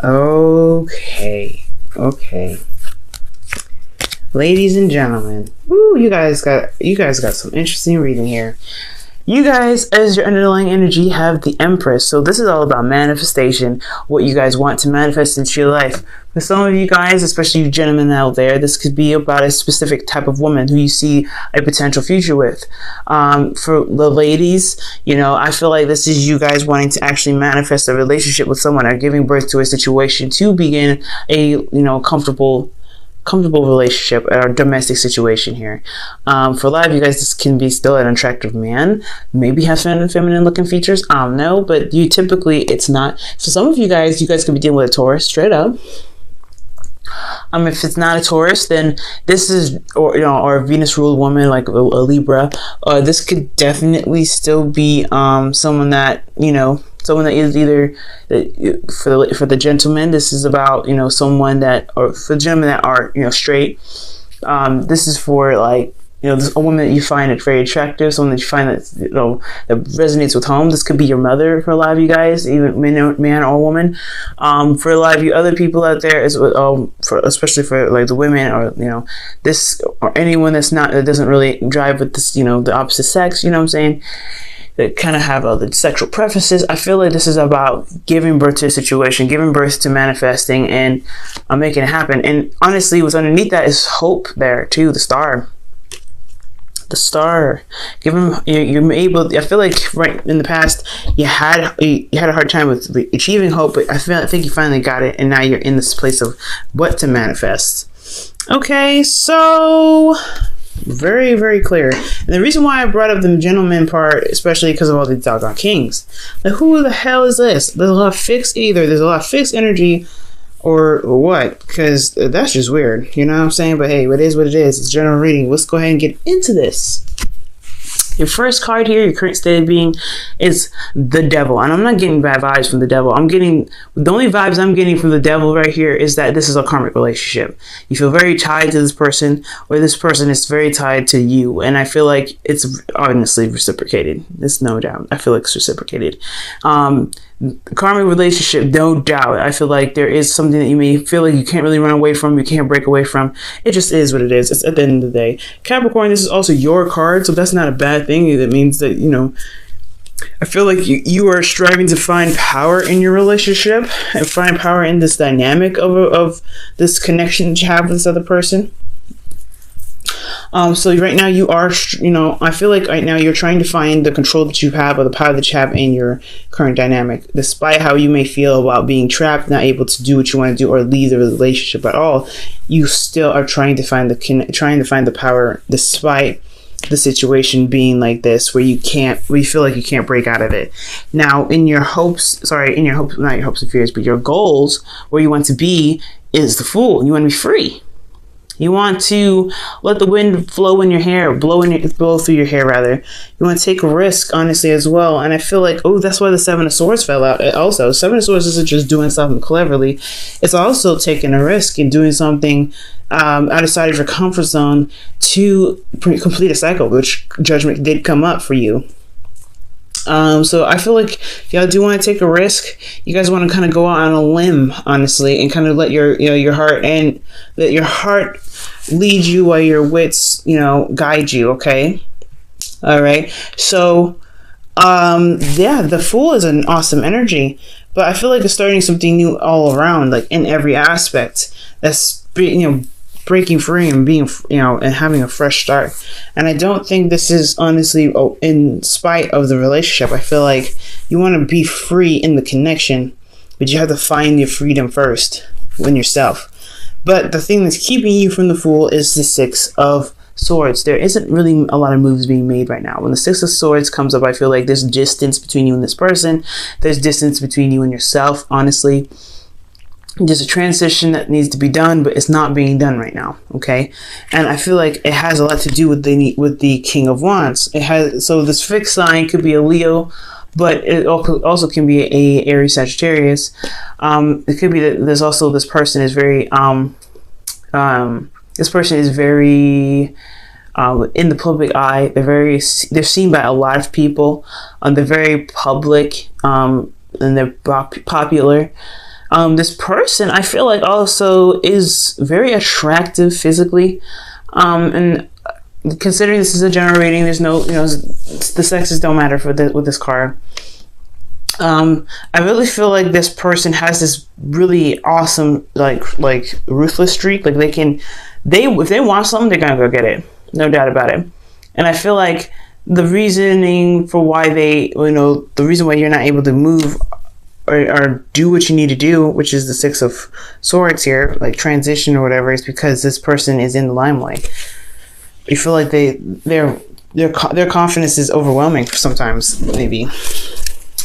Okay. Okay. Ladies and gentlemen, woo, you guys got some interesting reading here. You guys, as your underlying energy, have the Empress. So this is all about manifestation, what you guys want to manifest into your life. For some of you guys, especially you gentlemen out there, this could be about a specific type of woman who you see a potential future with. For the ladies, you know, I feel like this is you guys wanting to actually manifest a relationship with someone or giving birth to a situation to begin a, you know, comfortable relationship or domestic situation here. For a lot of you guys, this can be still an attractive man, maybe have feminine looking features, I don't know, but you typically, it's not. So some of you guys could be dealing with a Taurus straight up. If it's not a Taurus, then this is, or you know, or a Venus ruled woman like a Libra. This could definitely still be someone that, you know, someone that is either for the gentleman. This is about, you know, someone that, or for the gentlemen that are, you know, straight. This is for, like, you know, a woman that you find it very attractive, someone that you find that, you know, that resonates with home. This could be your mother for a lot of you guys, even man or woman. For a lot of you other people out there, especially for like the women, or, you know, this, or anyone that doesn't really drive with this, you know, the opposite sex, you know what I'm saying, that kind of have other sexual preferences. I feel like this is about giving birth to a situation, giving birth to manifesting, and making it happen. And honestly, what's underneath that is hope there too. The star. Give them, you're able. I feel like right in the past you had a hard time with achieving hope, but I think you finally got it, and now you're in this place of what to manifest. Okay, so very, very clear. And the reason why I brought up the gentleman part, especially because of all the doggone kings. Like, who the hell is this? There's a lot of fixed, there's a lot of fixed energy, or what? Because that's just weird, you know what I'm saying? But hey, it is what it is. It's general reading. Let's go ahead and get into this. Your first card here, your current state of being, is the devil. And I'm not getting bad vibes from the devil. The only vibes I'm getting from the devil right here is that this is a karmic relationship. You feel very tied to this person, or this person is very tied to you. And I feel like it's honestly reciprocated. There's no doubt. I feel like it's reciprocated. Karmic relationship, no doubt. I feel like there is something that you may feel like you can't really run away from, you can't break away from. It just is what it is. It's at the end of the day. Capricorn, this is also your card, so that's not a bad thing. That means that, you know, I feel like you are striving to find power in your relationship and find power in this dynamic of this connection that you have with this other person. So right now you are, you know, I feel like right now you're trying to find the control that you have, or the power that you have in your current dynamic. Despite how you may feel about being trapped, not able to do what you want to do or leave the relationship at all, you still are trying to find the power, despite the situation being like this, where you feel like you can't break out of it. Now, not your hopes and fears, but your goals, where you want to be, is the Fool. You want to be free. You want to let the wind flow in your hair, blow through your hair, rather. You want to take a risk, honestly, as well. And I feel like, oh, that's why the Seven of Swords fell out. Also, Seven of Swords isn't just doing something cleverly. It's also taking a risk and doing something outside of your comfort zone to complete a cycle, which Judgment did come up for you. So I feel like y'all do want to take a risk. You guys want to kind of go out on a limb, honestly, and kind of let your heart lead you, while your wits, you know, guide you. Okay. All right. So, yeah, the Fool is an awesome energy, but I feel like it's starting something new all around, like in every aspect. That's, you know, breaking free and being, you know, and having a fresh start. And I don't think this is, honestly, in spite of the relationship. I feel like you want to be free in the connection, but you have to find your freedom first within yourself. But the thing that's keeping you from the Fool is the Six of Swords. There isn't really a lot of moves being made right now. When the Six of Swords comes up, I feel like there's distance between you and this person. There's distance between you and yourself, honestly. There's a transition that needs to be done, but it's not being done right now. Okay, and I feel like it has a lot to do with the King of Wands. So this fixed sign could be a Leo, but it also can be a Aries, Sagittarius. It could be that there's also this person is very in the public eye. They're seen by a lot of people. They're very public, and they're popular. This person, I feel like, also is very attractive physically, and considering this is a general reading, there's no, the sexes don't matter with this card. I really feel like this person has this really awesome, like ruthless streak. Like if they want something, they're gonna go get it, no doubt about it. And I feel like the reasoning for why the reason why you're not able to move or do what you need to do, which is the Six of Swords here, like transition or whatever, is because this person is in the limelight. You feel like their confidence is overwhelming sometimes, maybe.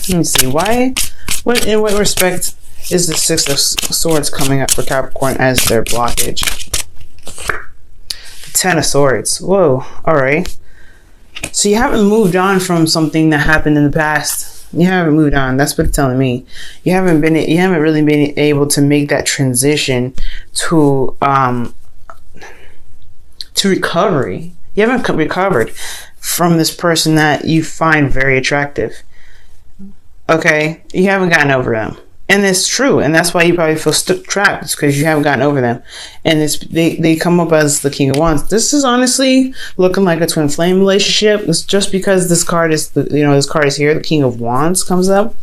Let me see, in what respect is the Six of Swords coming up for Capricorn as their blockage? The Ten of Swords. Whoa, alright. So you haven't moved on from something that happened in the past. You haven't moved on. That's what it's telling me. You haven't really been able to make that transition to recovery. You haven't recovered from this person that you find very attractive. Okay, you haven't gotten over them, and it's true, and that's why you probably feel trapped. It's because you haven't gotten over them, and they come up as the King of Wands. This is honestly looking like a twin flame relationship. It's just because this card is this card is here. The King of Wands comes up,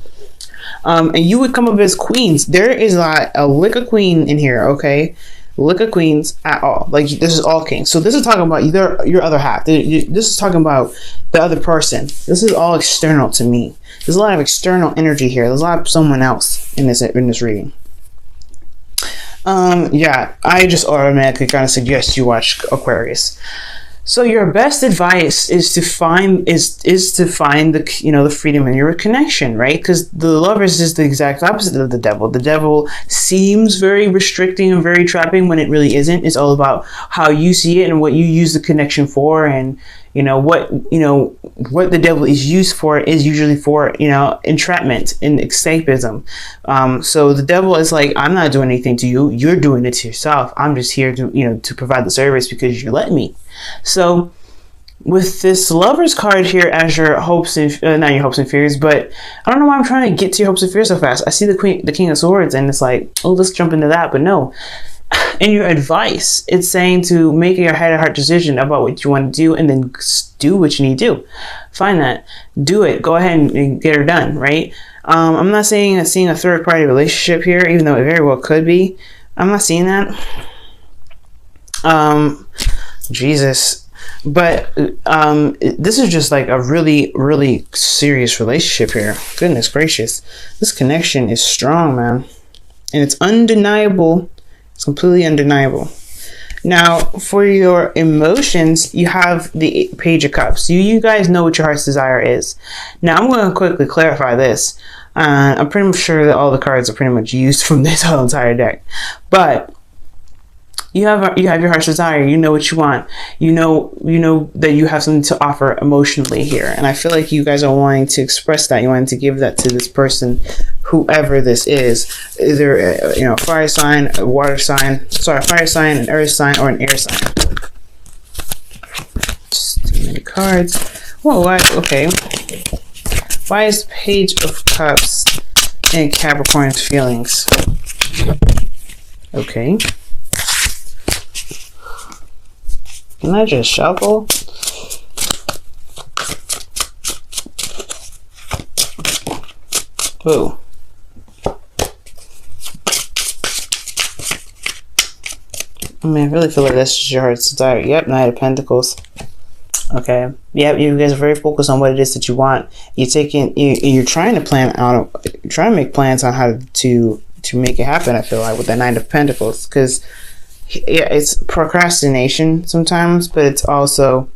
and you would come up as queens. There is a lick of queen in here. Okay. Look at queens at all. Like, this is all kings. So this is talking about your other half. This is talking about the other person. This is all external to me. There's a lot of external energy here. There's a lot of someone else in this reading. Yeah, I just automatically kind of suggest you watch Aquarius. So your best advice is to find the freedom in your connection, right? Because the Lovers is the exact opposite of the Devil. The Devil seems very restricting and very trapping when it really isn't. It's all about how you see it and what you use the connection for, and what the Devil is used for is usually for entrapment and escapism. So the Devil is like, I'm not doing anything to you. You're doing it to yourself. I'm just here to provide the service because you're letting me. So with this Lovers card here as your hopes and not your hopes and fears, but I don't know why I'm trying to get to your hopes and fears so fast. I see the King of Swords, and it's like, oh, let's jump into that. But no, in your advice, it's saying to make your head and heart decision about what you want to do, and then do what you need to do. Find that, do it, go ahead and get her done, right? I'm not seeing a third party relationship here, even though it very well could be. I'm not seeing that. Jesus, but this is just like a really, really serious relationship here. Goodness gracious, this connection is strong, man, and it's undeniable. It's completely undeniable. Now, for your emotions, you have the Page of Cups. You guys know what your heart's desire is. Now, I'm going to quickly clarify this. I'm pretty much sure that all the cards are pretty much used from this whole entire deck, but you have your heart's desire. You know what you want. You know that you have something to offer emotionally here, and I feel like you guys are wanting to express that. You want to give that to this person, whoever this is, either fire sign, a water sign, fire sign, an earth sign, or an air sign. Just too many cards. Whoa, why? Okay. Why is Page of Cups in Capricorn's feelings? Okay. Can I just shuffle? Whoa. I mean, I really feel like that's just your heart's desire. Yep, Knight of Pentacles. Okay. Yep, you guys are very focused on what it is that you want. You're trying to plan out, trying to make plans on how to make it happen. I feel like with the Knight of Pentacles, because yeah, it's procrastination sometimes, but it's also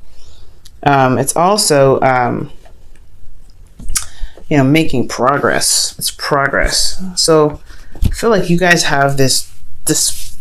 making progress. It's progress. So I feel like you guys have this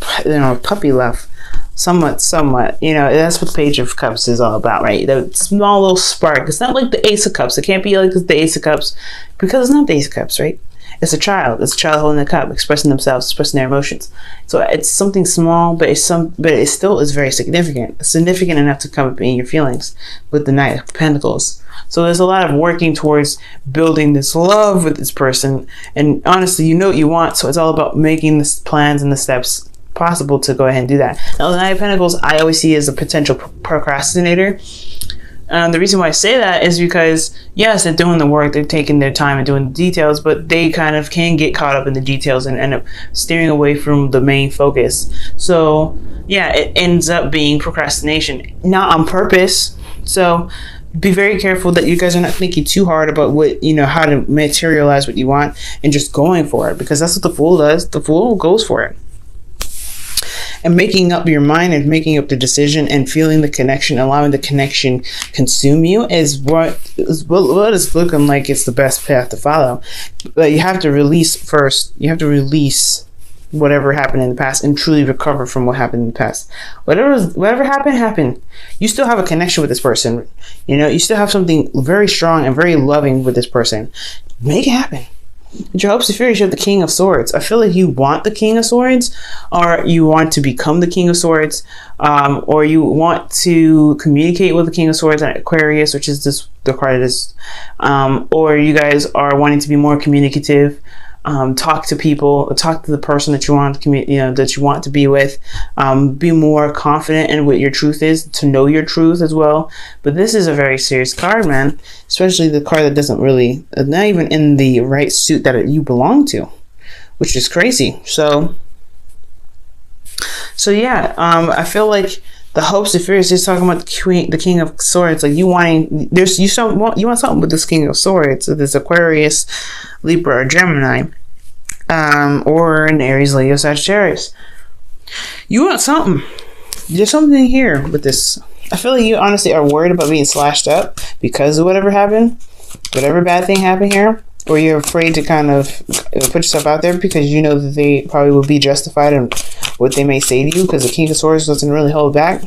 puppy love, somewhat. That's what the Page of Cups is all about, right? The small little spark. It's not like the Ace of Cups. It can't be like the Ace of Cups, because it's not the Ace of Cups, right? It's a child. It's a child holding a cup, expressing themselves, expressing their emotions. So it's something small, but it still is very significant. Significant enough to come up in your feelings with the Knight of Pentacles. So there's a lot of working towards building this love with this person. And honestly, you know what you want. So it's all about making the plans and the steps possible to go ahead and do that. Now, the Knight of Pentacles, I always see as a potential procrastinator. The reason why I say that is because, yes, they're doing the work, they're taking their time and doing the details, but they kind of can get caught up in the details and end up steering away from the main focus. So, yeah, it ends up being procrastination, not on purpose. So, be very careful that you guys are not thinking too hard about what, how to materialize what you want and just going for it, because that's what the Fool does. The Fool goes for it. And making up your mind and making up the decision and feeling the connection, allowing the connection consume you is what is looking like it's the best path to follow. But you have to release first. You have to release whatever happened in the past and truly recover from what happened in the past. Whatever happened. You still have a connection with this person. You still have something very strong and very loving with this person. Make it happen. With your hopes and fears, you have the King of Swords. I feel like you want the King of Swords, or you want to become the King of Swords, or you want to communicate with the King of Swords at Aquarius, which is the card of this, or you guys are wanting to be more communicative. Talk to people, talk to the person that you want to that you want to be with. Be more confident in what your truth is, to know your truth as well. But this is a very serious card, man. Especially the card that doesn't really, not even in the right suit that you belong to, which is crazy. So yeah, I feel like the hopes and fears is talking about the King of Swords. Like you want something with this King of Swords, this Aquarius, Libra, or Gemini, or an Aries, Leo, Sagittarius. You want something. There's something here with this. I feel like you honestly are worried about being slashed up because of whatever happened, whatever bad thing happened here, or you're afraid to kind of put yourself out there because you know that they probably will be justified in what they may say to you, because the King of Swords doesn't really hold back.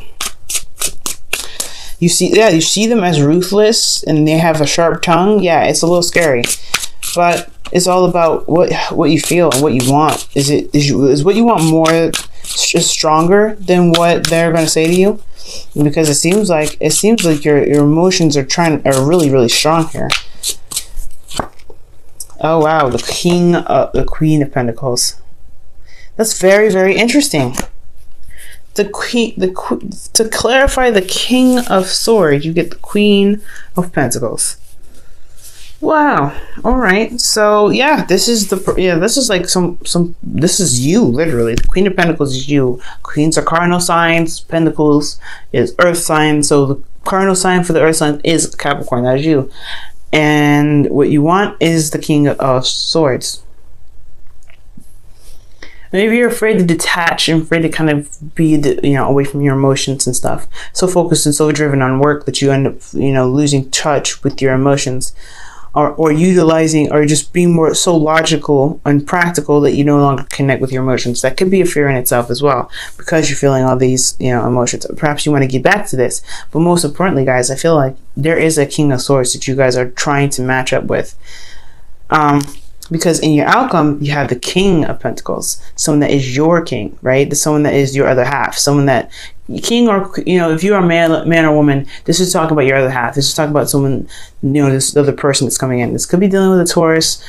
You see them as ruthless and they have a sharp tongue. Yeah, it's a little scary, but it's all about what you feel and what you want. Is what you want more stronger than what they're going to say to you? Because it seems like your emotions are really, really strong here. Oh wow, the Queen of Pentacles. That's very, very interesting. To clarify the King of Swords, you get the Queen of Pentacles. Wow. All right. So yeah, this is you, literally. The Queen of Pentacles is you. Queens are cardinal signs. Pentacles is earth sign. So the cardinal sign for the earth sign is Capricorn. That is you. And what you want is the King of Swords. Maybe you're afraid to detach and afraid to kind of be, away from your emotions and stuff. So focused and so driven on work that you end up, losing touch with your emotions, or utilizing, or just being more so logical and practical that you no longer connect with your emotions. That could be a fear in itself as well, because you're feeling all these, emotions. Perhaps you want to get back to this, but most importantly, guys, I feel like there is a King of Swords that you guys are trying to match up with. Because in your outcome, you have the King of Pentacles, someone that is your king, right? Someone that is your other half, someone that king, or if you are man or woman, this is talking about your other half. This is talking about someone, this other person that's coming in. This could be dealing with a Taurus,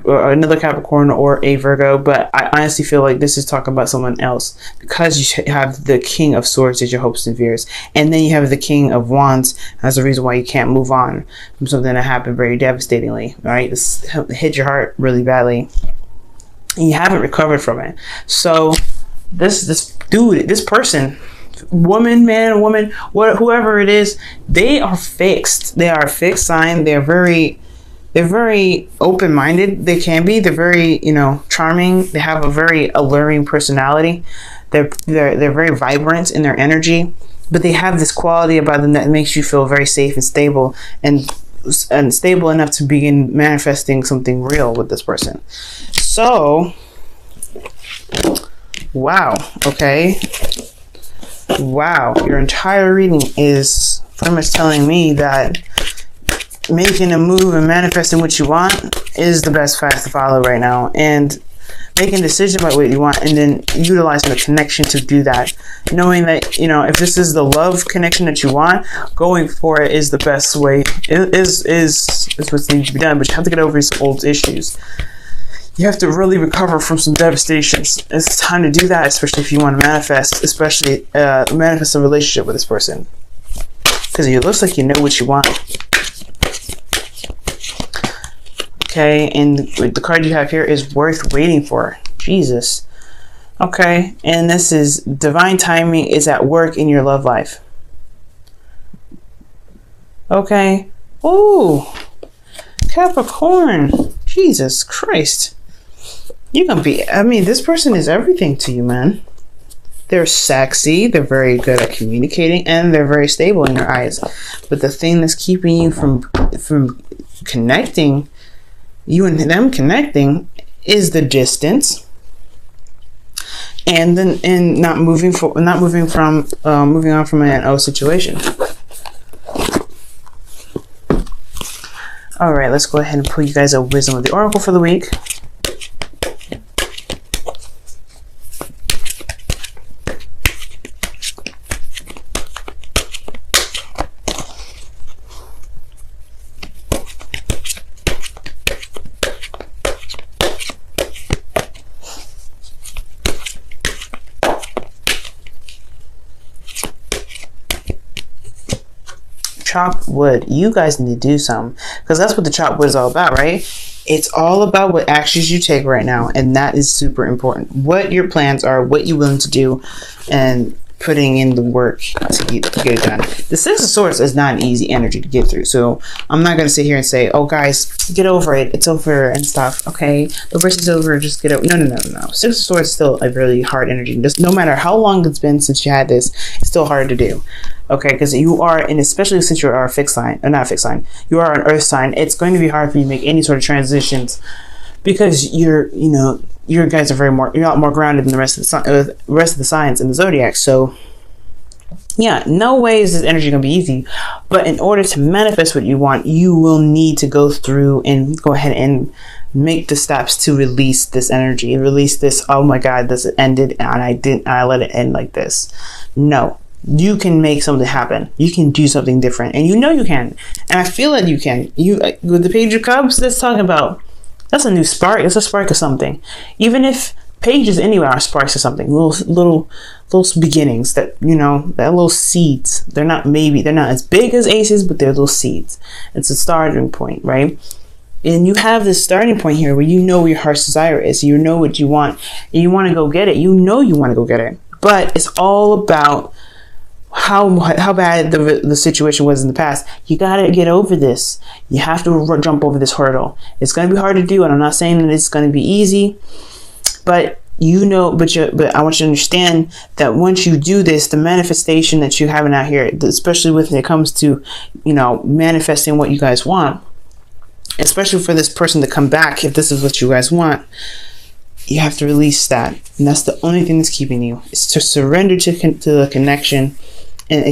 or another Capricorn, or a Virgo, but I honestly feel like this is talking about someone else, because you have the King of Swords as your hopes and fears, and then you have the King of Wands as the reason why you can't move on from something that happened very devastatingly, right? This hit your heart really badly and you haven't recovered from it. So this person, woman, man, woman, whoever it is, they are fixed. They are a fixed sign. They're very open-minded. They can be. They're very, charming. They have a very alluring personality. They're very vibrant in their energy, but they have this quality about them that makes you feel very safe and stable, and stable enough to begin manifesting something real with this person. So, wow. Okay. Wow. Your entire reading is pretty much telling me that making a move and manifesting what you want is the best path to follow right now, and making a decision about what you want, and then utilizing the connection to do that, knowing that, you know, if this is the love connection that you want, going for it is the best way. It is what needs to be done. But you have to get over these old issues. You have to really recover from some devastations. It's time to do that, especially if you want to manifest, especially manifest a relationship with this person, because it looks like you know what you want. Okay, and the card you have here is worth waiting for. Jesus. Okay, and this is divine timing is at work in your love life. Okay. Ooh, Capricorn. Jesus Christ. You can be, I mean, this person is everything to you, man. They're sexy, they're very good at communicating, and they're very stable in your eyes. But the thing that's keeping you from connecting, you and them connecting, is the distance, and then not moving on from an O situation. All right, let's go ahead and pull you guys a wisdom of the oracle for the week. Chop wood. You guys need to do something, because that's what the chop wood is all about, right? It's all about what actions you take right now, and that is super important. What your plans are, what you're willing to do, and putting in the work to get it done. The Six of Swords is not an easy energy to get through, so I'm not going to sit here and say, oh guys, get over it, it's over and stuff, okay, the verse is over, just get over. No. Six of Swords is still a really hard energy. Just no matter how long it's been since you had this, it's still hard to do. Okay, because you are, and especially since you are a fixed sign, or not a fixed sign, you are an earth sign, it's going to be hard for you to make any sort of transitions, because you guys are you're a lot more grounded than the rest of the signs in the zodiac. So yeah, no way is this energy gonna be easy. But in order to manifest what you want, you will need to go through and go ahead and make the steps to release this energy, release this, oh my god, this ended and I let it end like this. No. You can make something happen. You can do something different, and you know you can. And I feel that you can. You with the Page of Cups, that's talking about, that's a new spark. It's a spark of something. Even if pages anyway are sparks of something, little beginnings, that, you know, that little seeds. They're not as big as aces, but they're little seeds. It's a starting point, right? And you have this starting point here where you know where your heart's desire is. You know what you want, and you want to go get it. You know you want to go get it, but it's all about how bad the situation was in the past. You gotta get over this. You have to jump over this hurdle. It's gonna be hard to do, and I'm not saying that it's gonna be easy, but but I want you to understand that once you do this, the manifestation that you're having out here, especially when it comes to, you know, manifesting what you guys want, especially for this person to come back, if this is what you guys want, you have to release that. And that's the only thing that's keeping you. It's to surrender to the connection, and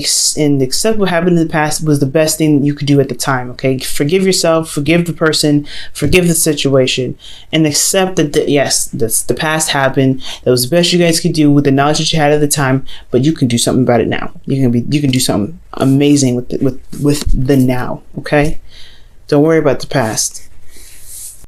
accept what happened in the past was the best thing you could do at the time. Okay, forgive yourself, forgive the person, forgive the situation, and accept that yes, the past happened. That was the best you guys could do with the knowledge that you had at the time. But you can do something about it now. You can do something amazing with the now. Okay, don't worry about the past.